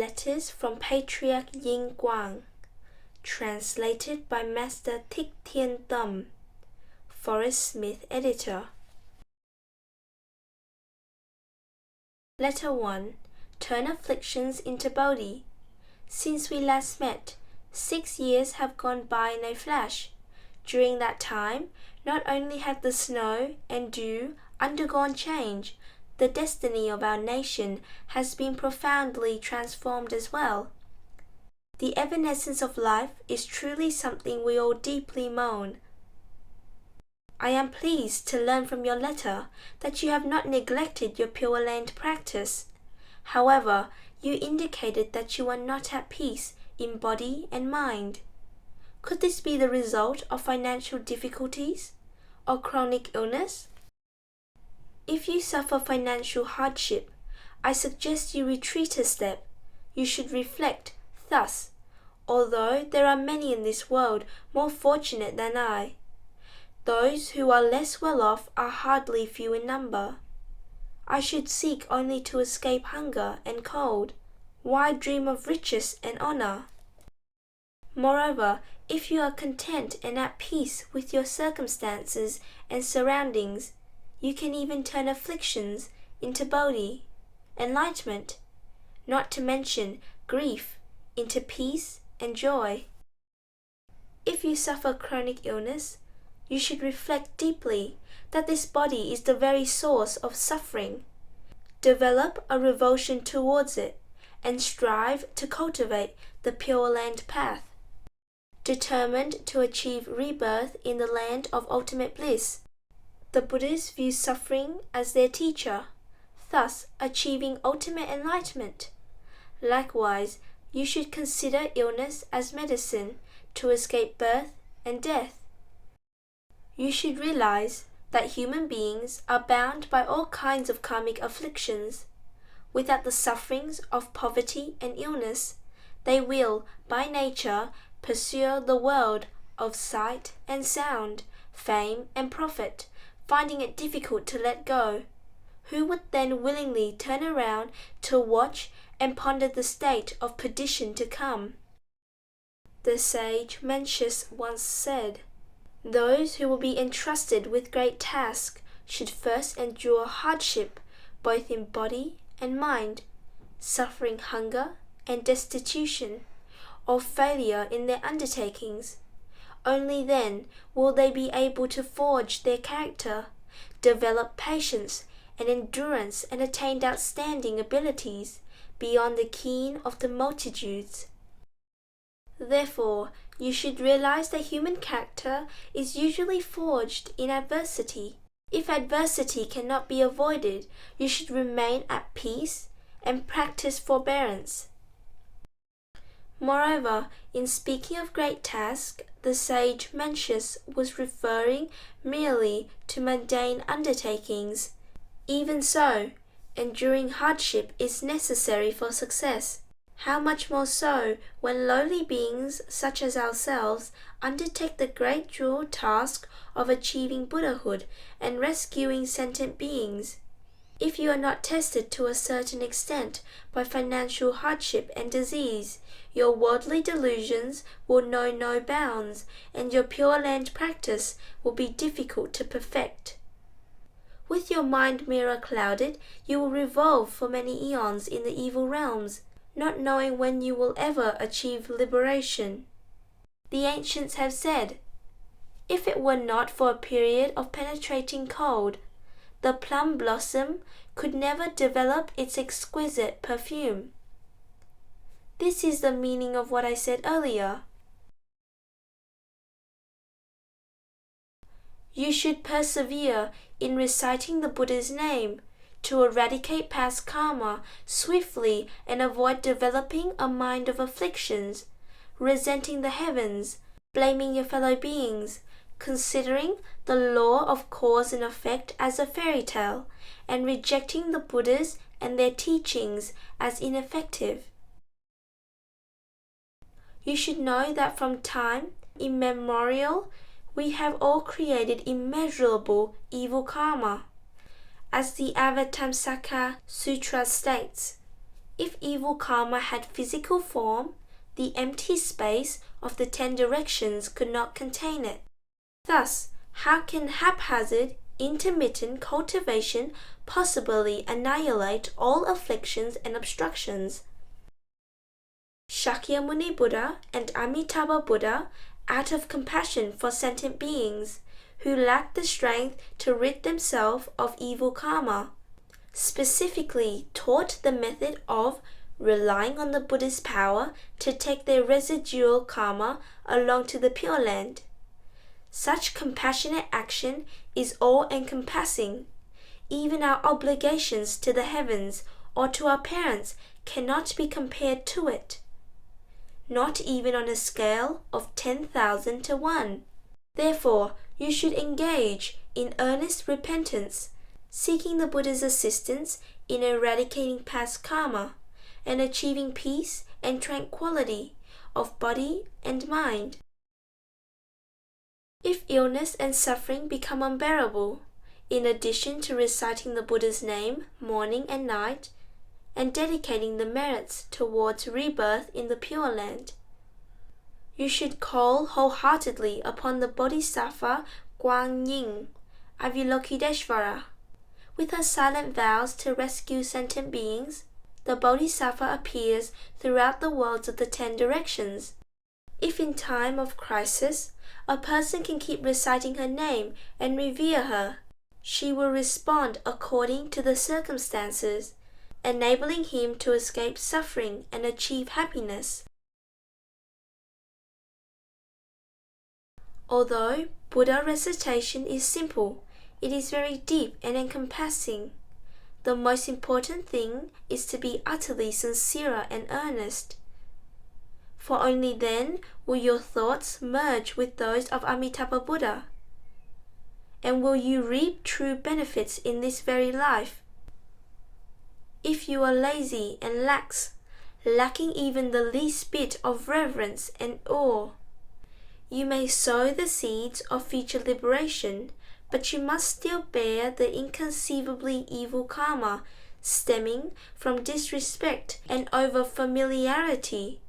Letters from Patriarch Yin Kuang, translated by Master Thích Thiên Tâm, Forrest Smith Editor. Letter 1. Turn afflictions into Bodhi. Since we last met, 6 years have gone by in a flash. During that time, not only have the snow and dew undergone change, the destiny of our nation has been profoundly transformed as well. The evanescence of life is truly something we all deeply mourn. I am pleased to learn from your letter that you have not neglected your Pure Land practice. However, you indicated that you are not at peace in body and mind. Could this be the result of financial difficulties or chronic illness? If you suffer financial hardship, I suggest you retreat a step. You should reflect thus: although there are many in this world more fortunate than I, those who are less well off are hardly few in number. I should seek only to escape hunger and cold. Why dream of riches and honor? Moreover, if you are content and at peace with your circumstances and surroundings, you can even turn afflictions into Bodhi, enlightenment, not to mention grief, into peace and joy. If you suffer chronic illness, you should reflect deeply that this body is the very source of suffering. Develop a revulsion towards it and strive to cultivate the Pure Land path. Determined to achieve rebirth in the land of ultimate bliss, the Buddhists view suffering as their teacher, thus achieving ultimate enlightenment. Likewise, you should consider illness as medicine to escape birth and death. You should realize that human beings are bound by all kinds of karmic afflictions. Without the sufferings of poverty and illness, they will, by nature, pursue the world of sight and sound, fame and profit, finding it difficult to let go. Who would then willingly turn around to watch and ponder the state of perdition to come? The sage Mencius once said, "Those who will be entrusted with great tasks should first endure hardship both in body and mind, suffering hunger and destitution, or failure in their undertakings. Only then will they be able to forge their character, develop patience and endurance, and attain outstanding abilities beyond the ken of the multitudes." Therefore, you should realize that human character is usually forged in adversity. If adversity cannot be avoided, you should remain at peace and practice forbearance. Moreover, in speaking of great tasks, the sage Mencius was referring merely to mundane undertakings. Even so, enduring hardship is necessary for success. How much more so when lowly beings such as ourselves undertake the great dual task of achieving Buddhahood and rescuing sentient beings. If you are not tested to a certain extent by financial hardship and disease, your worldly delusions will know no bounds, and your Pure Land practice will be difficult to perfect. With your mind mirror clouded, you will revolve for many eons in the evil realms, not knowing when you will ever achieve liberation. The ancients have said, "If it were not for a period of penetrating cold, the plum blossom could never develop its exquisite perfume." This is the meaning of what I said earlier. You should persevere in reciting the Buddha's name to eradicate past karma swiftly and avoid developing a mind of afflictions, resenting the heavens, blaming your fellow beings, considering the law of cause and effect as a fairy tale, and rejecting the Buddhas and their teachings as ineffective. You should know that from time immemorial we have all created immeasurable evil karma. As the Avatamsaka Sutra states, If evil karma had physical form, the empty space of the 10 directions could not contain it. Thus, how can haphazard, intermittent cultivation possibly annihilate all afflictions and obstructions? Shakyamuni Buddha and Amitabha Buddha, out of compassion for sentient beings who lack the strength to rid themselves of evil karma, specifically taught the method of relying on the Buddha's power to take their residual karma along to the Pure Land. Such compassionate action is all-encompassing. Even our obligations to the heavens or to our parents cannot be compared to it, not even on a scale of 10,000 to 1. Therefore, you should engage in earnest repentance, seeking the Buddha's assistance in eradicating past karma and achieving peace and tranquility of body and mind. If illness and suffering become unbearable, in addition to reciting the Buddha's name morning and night, and dedicating the merits towards rebirth in the Pure Land, you should call wholeheartedly upon the Bodhisattva Guan Yin, Avalokiteshvara. With her silent vows to rescue sentient beings, the Bodhisattva appears throughout the worlds of the 10 directions. If in time of crisis, a person can keep reciting her name and revere her, she will respond according to the circumstances, enabling him to escape suffering and achieve happiness. Although Buddha recitation is simple, it is very deep and encompassing. The most important thing is to be utterly sincere and earnest, for only then will your thoughts merge with those of Amitabha Buddha, and will you reap true benefits in this very life. If you are lazy and lax, lacking even the least bit of reverence and awe, you may sow the seeds of future liberation, but you must still bear the inconceivably evil karma stemming from disrespect and over-familiarity.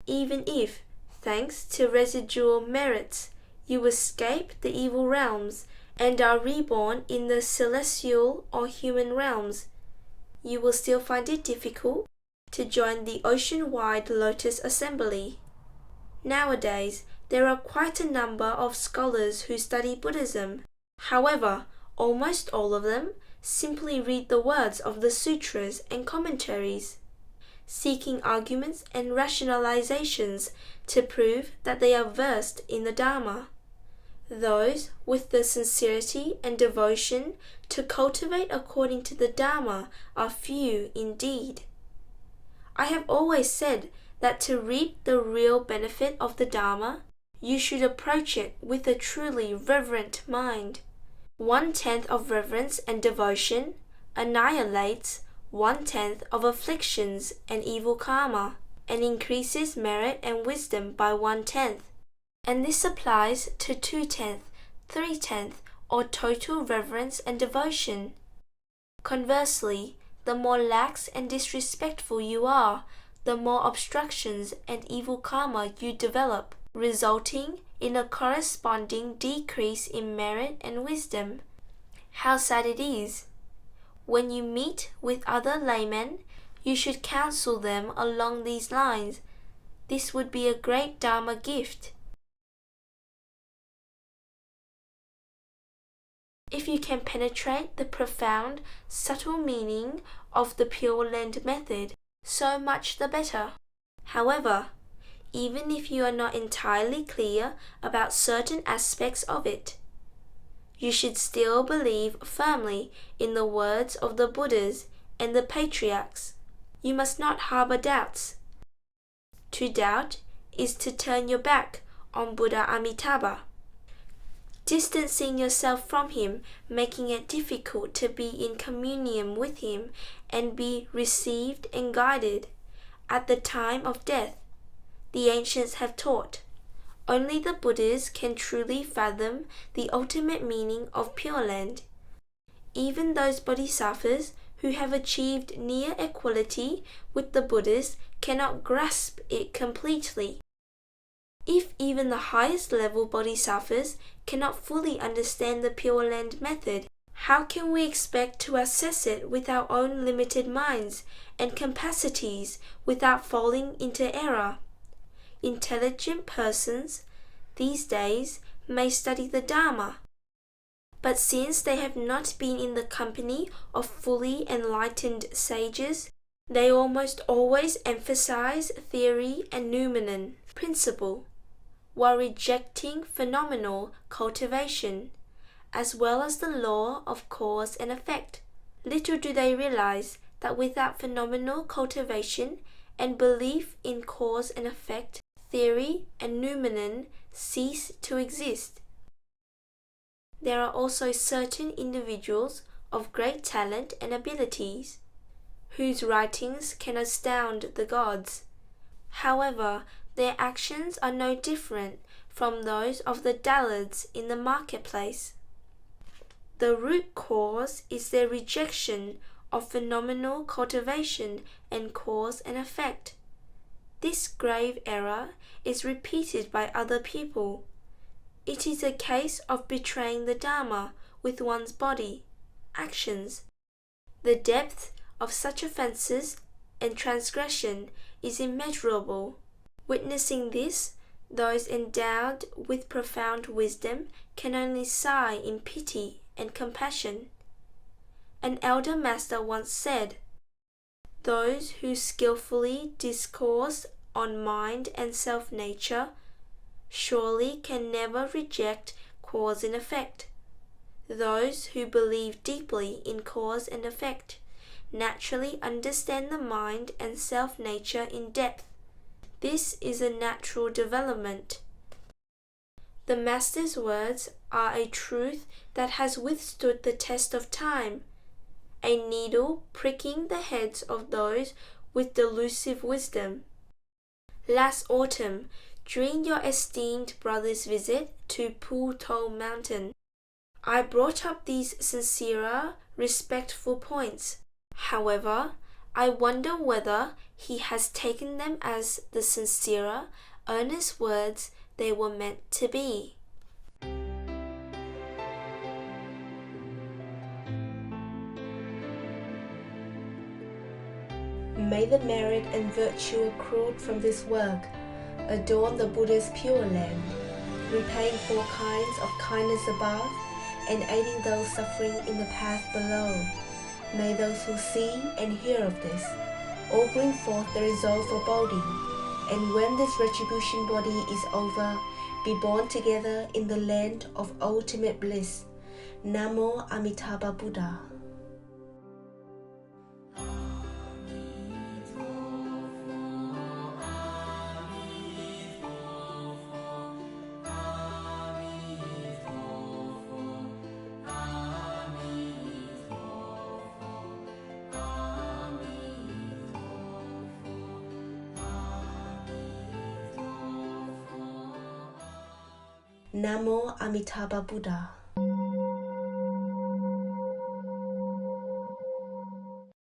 Even if, thanks to residual merits, you escape the evil realms and are reborn in the celestial or human realms, you will still find it difficult to join the ocean-wide Lotus Assembly. Nowadays, there are quite a number of scholars who study Buddhism. However, almost all of them simply read the words of the sutras and commentaries, seeking arguments and rationalizations to prove that they are versed in the Dharma. Those with the sincerity and devotion to cultivate according to the Dharma are few indeed. I have always said that to reap the real benefit of the Dharma, you should approach it with a truly reverent mind. 1/10 of reverence and devotion annihilates 1/10 of afflictions and evil karma, and increases merit and wisdom by 1/10. And this applies to 2/10, 3/10, or total reverence and devotion. Conversely, the more lax and disrespectful you are, the more obstructions and evil karma you develop, resulting in a corresponding decrease in merit and wisdom. How sad it is! When you meet with other laymen, you should counsel them along these lines. This would be a great Dharma gift. If you can penetrate the profound, subtle meaning of the Pure Land method, so much the better. However, even if you are not entirely clear about certain aspects of it, you should still believe firmly in the words of the Buddhas and the Patriarchs. You must not harbor doubts. To doubt is to turn your back on Buddha Amitabha, distancing yourself from him, making it difficult to be in communion with him and be received and guided. At the time of death, the ancients have taught, only the Buddhas can truly fathom the ultimate meaning of Pure Land. Even those bodhisattvas who have achieved near equality with the Buddhas cannot grasp it completely. If even the highest level bodhisattvas cannot fully understand the Pure Land method, how can we expect to assess it with our own limited minds and capacities without falling into error? Intelligent persons these days may study the Dharma, but since they have not been in the company of fully enlightened sages, they almost always emphasize theory and noumenon principle, while rejecting phenomenal cultivation, as well as the law of cause and effect. Little do they realize that without phenomenal cultivation and belief in cause and effect, theory and noumenon cease to exist. There are also certain individuals of great talent and abilities, whose writings can astound the gods. However, their actions are no different from those of the dullards in the marketplace. The root cause is their rejection of phenomenal cultivation and cause and effect. This grave error is repeated by other people. It is a case of betraying the Dharma with one's body, actions. The depth of such offences and transgression is immeasurable. Witnessing this, those endowed with profound wisdom can only sigh in pity and compassion. An elder master once said, "Those who skillfully discourse on mind and self-nature surely can never reject cause and effect. Those who believe deeply in cause and effect naturally understand the mind and self-nature in depth. This is a natural development." The Master's words are a truth that has withstood the test of time, a needle pricking the heads of those with delusive wisdom. Last autumn, during your esteemed brother's visit to Pu-To Mountain, I brought up these sincerer, respectful points. However, I wonder whether he has taken them as the sincerer, earnest words they were meant to be. May the merit and virtue accrued from this work adorn the Buddha's Pure Land, repaying 4 kinds of kindness above and aiding those suffering in the path below. May those who see and hear of this all bring forth the resolve for Bodhi, and when this retribution body is over, be born together in the land of ultimate bliss. Namo Amitabha Buddha. Namo Amitabha Buddha.